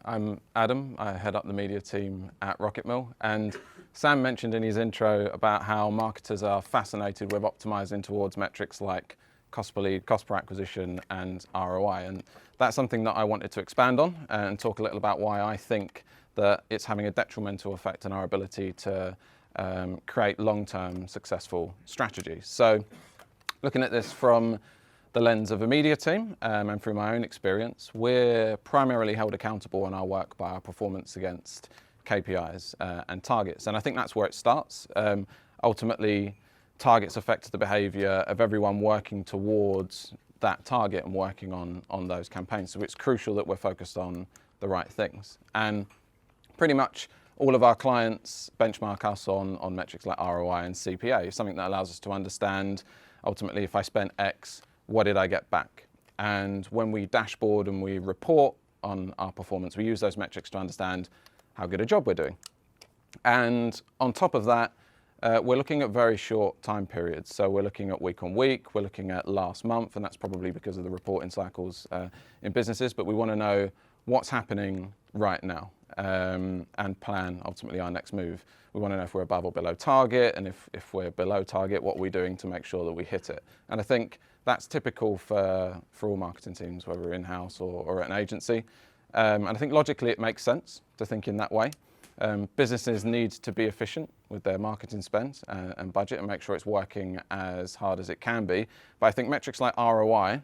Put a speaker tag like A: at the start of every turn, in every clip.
A: I'm Adam. I head up the media team at RocketMill, and Sam mentioned in his intro about how marketers are fascinated with optimizing towards metrics like cost per lead, cost per acquisition, and ROI. And that's something that I wanted to expand on and talk a little about why I think that it's having a detrimental effect on our ability to create long-term successful strategies. So looking at this from the lens of a media team and through my own experience, we're primarily held accountable on our work by our performance against KPIs and targets. And I think that's where it starts. Ultimately, targets affect the behaviour of everyone working towards that target and working on those campaigns. So it's crucial that we're focused on the right things. And pretty much all of our clients benchmark us on metrics like ROI and CPA, something that allows us to understand, ultimately, if I spent X, what did I get back? And when we dashboard and we report on our performance, we use those metrics to understand how good a job we're doing. And on top of that, we're looking at very short time periods. So we're looking at week on week, we're looking at last month, and that's probably because of the reporting cycles in businesses, but we want to know what's happening right now and plan ultimately our next move. We want to know if we're above or below target, and if we're below target, what are we doing to make sure that we hit it? And I think that's typical for all marketing teams, whether we're in-house or at an agency. And I think logically it makes sense to think in that way. Businesses need to be efficient with their marketing spend and budget and make sure it's working as hard as it can be. But I think metrics like ROI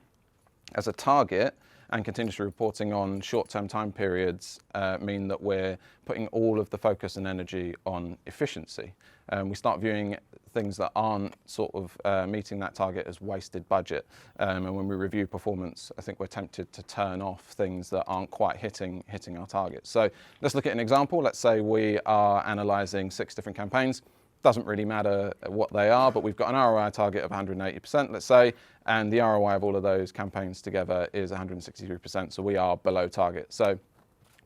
A: as a target and continuous reporting on short-term time periods mean that we're putting all of the focus and energy on efficiency. We start viewing things that aren't sort of meeting that target as wasted budget. And when we review performance, I think we're tempted to turn off things that aren't quite hitting our targets. So let's look at an example. Let's say we are analysing 6 different campaigns. Doesn't really matter what they are, but we've got an ROI target of 180%, let's say, and the ROI of all of those campaigns together is 163%, so we are below target. So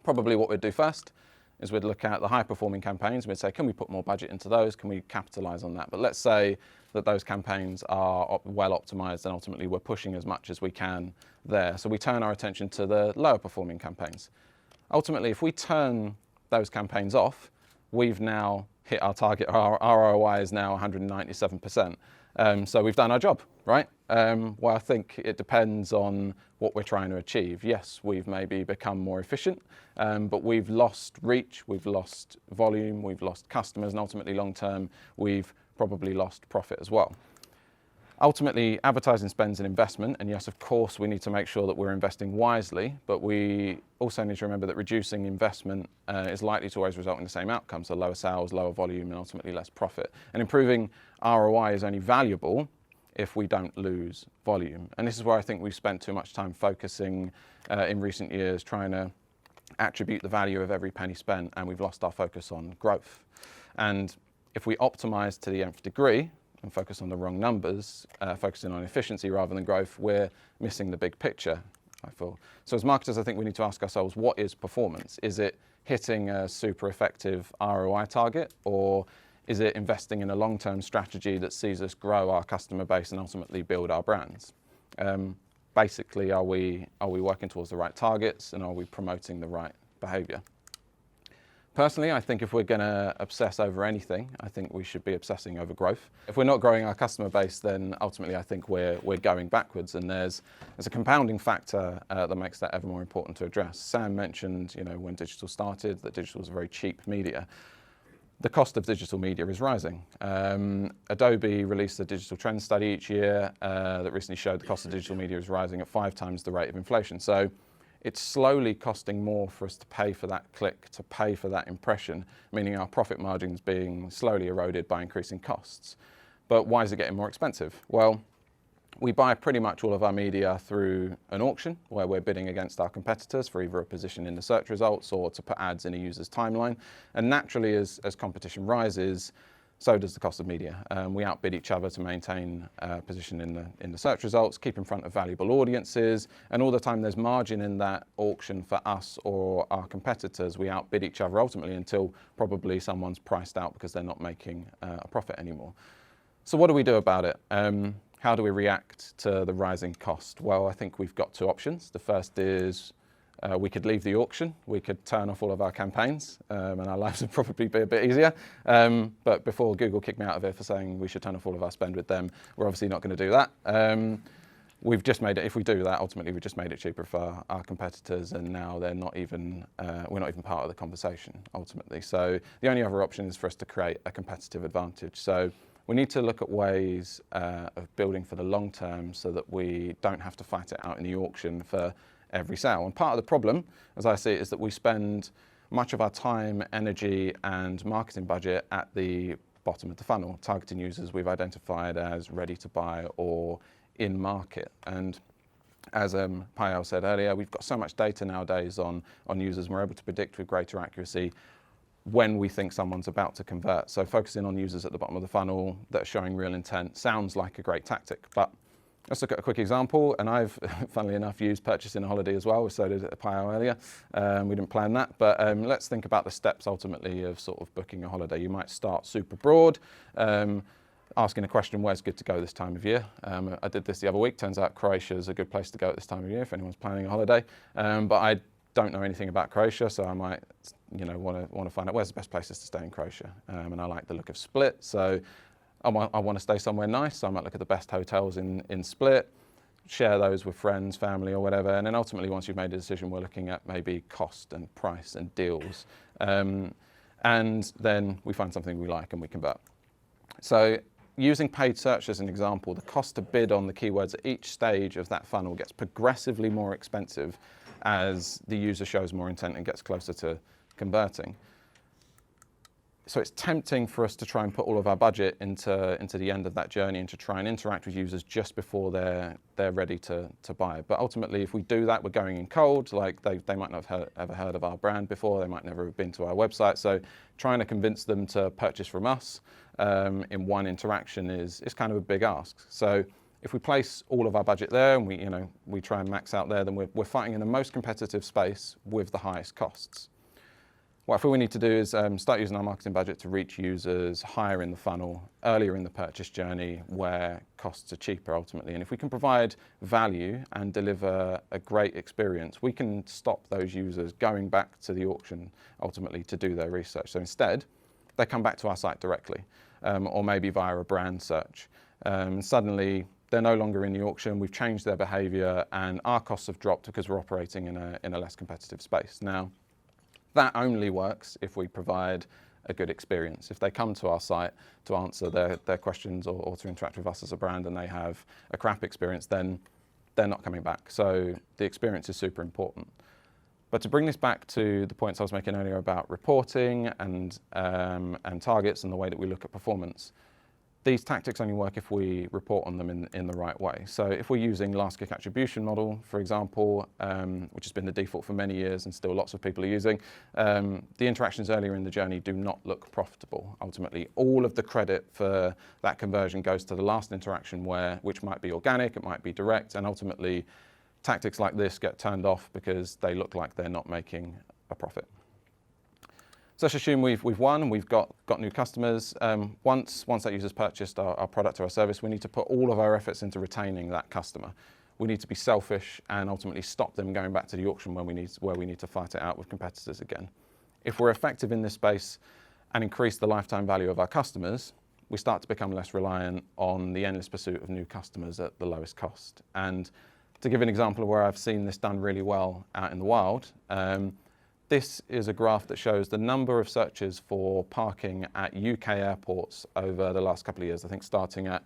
A: probably what we'd do first is we'd look at the high-performing campaigns, and we'd say, can we put more budget into those? Can we capitalise on that? But let's say that those campaigns are well optimised, and ultimately we're pushing as much as we can there. So we turn our attention to the lower-performing campaigns. Ultimately, if we turn those campaigns off, we've now hit our target. Our ROI is now 197%. So we've done our job, right? Well, I think it depends on what we're trying to achieve. Yes, we've maybe become more efficient, but we've lost reach, we've lost volume, we've lost customers, and ultimately long-term, we've probably lost profit as well. Ultimately, advertising spend's an investment, and yes, of course, we need to make sure that we're investing wisely, but we also need to remember that reducing investment is likely to always result in the same outcome, so lower sales, lower volume, and ultimately less profit. And improving ROI is only valuable if we don't lose volume. And this is where I think we've spent too much time focusing in recent years, trying to attribute the value of every penny spent, and we've lost our focus on growth. And if we optimize to the nth degree, and focus on the wrong numbers, focusing on efficiency rather than growth, we're missing the big picture, I feel. So as marketers, I think we need to ask ourselves, what is performance? Is it hitting a super effective ROI target, or is it investing in a long-term strategy that sees us grow our customer base and ultimately build our brands? Basically, are we working towards the right targets, and are we promoting the right behaviour? Personally, I think if we're going to obsess over anything, I think we should be obsessing over growth. If we're not growing our customer base, then ultimately I think we're going backwards, and there's a compounding factor that makes that ever more important to address. Sam mentioned, when digital started, that digital was a very cheap media. The cost of digital media is rising. Adobe released a digital trend study each year that recently showed the cost of digital media is rising at 5 times the rate of inflation. So it's slowly costing more for us to pay for that click, to pay for that impression, meaning our profit margins being slowly eroded by increasing costs. But why is it getting more expensive? Well, we buy pretty much all of our media through an auction where we're bidding against our competitors for either a position in the search results or to put ads in a user's timeline. And naturally, as competition rises, so does the cost of media. We outbid each other to maintain a position in the search results, keep in front of valuable audiences, and all the time there's margin in that auction for us or our competitors. We outbid each other ultimately until probably someone's priced out because they're not making a profit anymore. So what do we do about it? How do we react to the rising cost? Well, I think we've got 2 options. The first is We could leave the auction, we could turn off all of our campaigns, and our lives would probably be a bit easier. But before Google kicked me out of here for saying we should turn off all of our spend with them, we're obviously not going to do that. We've just made it, if we do that, ultimately we've just made it cheaper for our competitors, and now they're not even, we're not even part of the conversation, ultimately. So the only other option is for us to create a competitive advantage. So we need to look at ways of building for the long term so that we don't have to fight it out in the auction for every sale. And part of the problem, as I see it, is that we spend much of our time, energy and marketing budget at the bottom of the funnel, targeting users we've identified as ready to buy or in market. And as Payal said earlier, we've got so much data nowadays on users, and we're able to predict with greater accuracy when we think someone's about to convert. So focusing on users at the bottom of the funnel that are showing real intent sounds like a great tactic. But let's look at a quick example. And I've, funnily enough, used purchasing a holiday as well, so did Payal earlier. We didn't plan that, but let's think about the steps ultimately of sort of booking a holiday. You might start super broad, asking a question, where's good to go this time of year? I did this the other week. Turns out Croatia is a good place to go at this time of year if anyone's planning a holiday. But I don't know anything about Croatia, so I might, want to find out where's the best places to stay in Croatia. And I like the look of Split, so I want to stay somewhere nice. So I might look at the best hotels in Split, share those with friends, family, or whatever. And then ultimately, once you've made a decision, we're looking at maybe cost and price and deals. And then we find something we like and we convert. So using paid search as an example, the cost to bid on the keywords at each stage of that funnel gets progressively more expensive as the user shows more intent and gets closer to converting. So it's tempting for us to try and put all of our budget into the end of that journey and to try and interact with users just before they're ready to buy. But ultimately, if we do that, we're going in cold. Like they might not have ever heard of our brand before. They might never have been to our website. So trying to convince them to purchase from us in one interaction is kind of a big ask. So if we place all of our budget there and we try and max out there, then we're fighting in the most competitive space with the highest costs. What I feel we need to do is start using our marketing budget to reach users higher in the funnel, earlier in the purchase journey, where costs are cheaper ultimately. And if we can provide value and deliver a great experience, we can stop those users going back to the auction ultimately to do their research. So instead, they come back to our site directly, or maybe via a brand search. Suddenly, they're no longer in the auction, we've changed their behaviour, and our costs have dropped because we're operating in a less competitive space. Now, that only works if we provide a good experience. If they come to our site to answer their questions or to interact with us as a brand and they have a crap experience, then they're not coming back. So the experience is super important. But to bring this back to the points I was making earlier about reporting and targets and the way that we look at performance, these tactics only work if we report on them in the right way. So if we're using last click attribution model, for example, which has been the default for many years and still lots of people are using, the interactions earlier in the journey do not look profitable. Ultimately, all of the credit for that conversion goes to the last interaction which might be organic, it might be direct, and ultimately tactics like this get turned off because they look like they're not making a profit. So let's assume we've won and we've got new customers. Once that user's purchased our product or our service, we need to put all of our efforts into retaining that customer. We need to be selfish and ultimately stop them going back to the auction where we need to fight it out with competitors again. If we're effective in this space and increase the lifetime value of our customers, we start to become less reliant on the endless pursuit of new customers at the lowest cost. And to give an example of where I've seen this done really well out in the wild, this is a graph that shows the number of searches for parking at UK airports over the last couple of years, I think starting at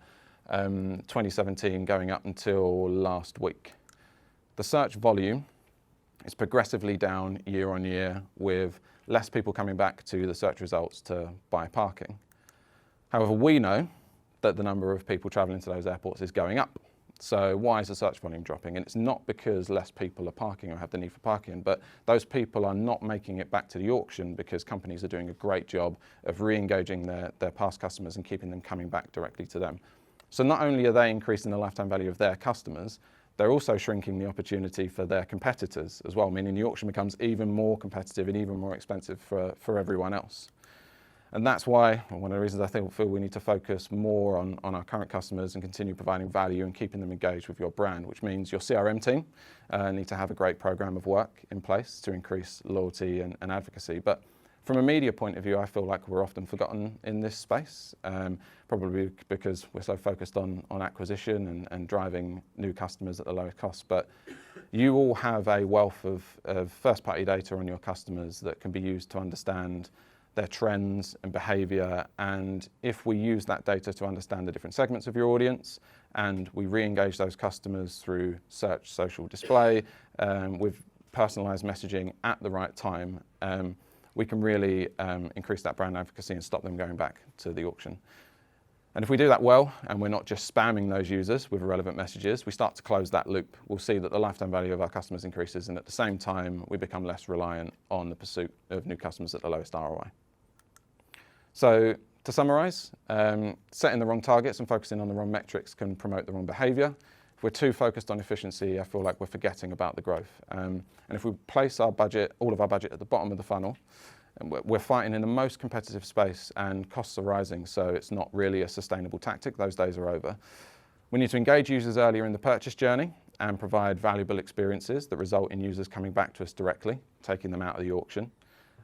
A: 2017 going up until last week. The search volume is progressively down year on year with less people coming back to the search results to buy parking. However, we know that the number of people travelling to those airports is going up. So why is the search volume dropping? And it's not because less people are parking or have the need for parking, but those people are not making it back to the auction because companies are doing a great job of re-engaging their past customers and keeping them coming back directly to them. So not only are they increasing the lifetime value of their customers, they're also shrinking the opportunity for their competitors as well, meaning the auction becomes even more competitive and even more expensive for everyone else. And that's why, one of the reasons I feel we need to focus more on our current customers and continue providing value and keeping them engaged with your brand, which means your CRM team need to have a great program of work in place to increase loyalty and advocacy. But from a media point of view, I feel like we're often forgotten in this space, probably because we're so focused on acquisition and driving new customers at the lowest cost. But you all have a wealth of first-party data on your customers that can be used to understand their trends and behaviour, and if we use that data to understand the different segments of your audience and we re-engage those customers through search, social display, with personalised messaging at the right time, we can really increase that brand advocacy and stop them going back to the auction. And if we do that well, and we're not just spamming those users with irrelevant messages, we start to close that loop. We'll see that the lifetime value of our customers increases, and at the same time, we become less reliant on the pursuit of new customers at the lowest ROI. So to summarise, setting the wrong targets and focusing on the wrong metrics can promote the wrong behaviour. If we're too focused on efficiency, I feel like we're forgetting about the growth. And if we place our budget, all of our budget at the bottom of the funnel, we're fighting in the most competitive space and costs are rising, so it's not really a sustainable tactic. Those days are over. We need to engage users earlier in the purchase journey and provide valuable experiences that result in users coming back to us directly, taking them out of the auction.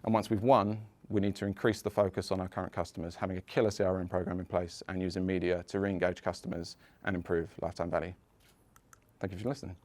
A: And once we've won, we need to increase the focus on our current customers, having a killer CRM program in place and using media to re-engage customers and improve lifetime value. Thank you for listening.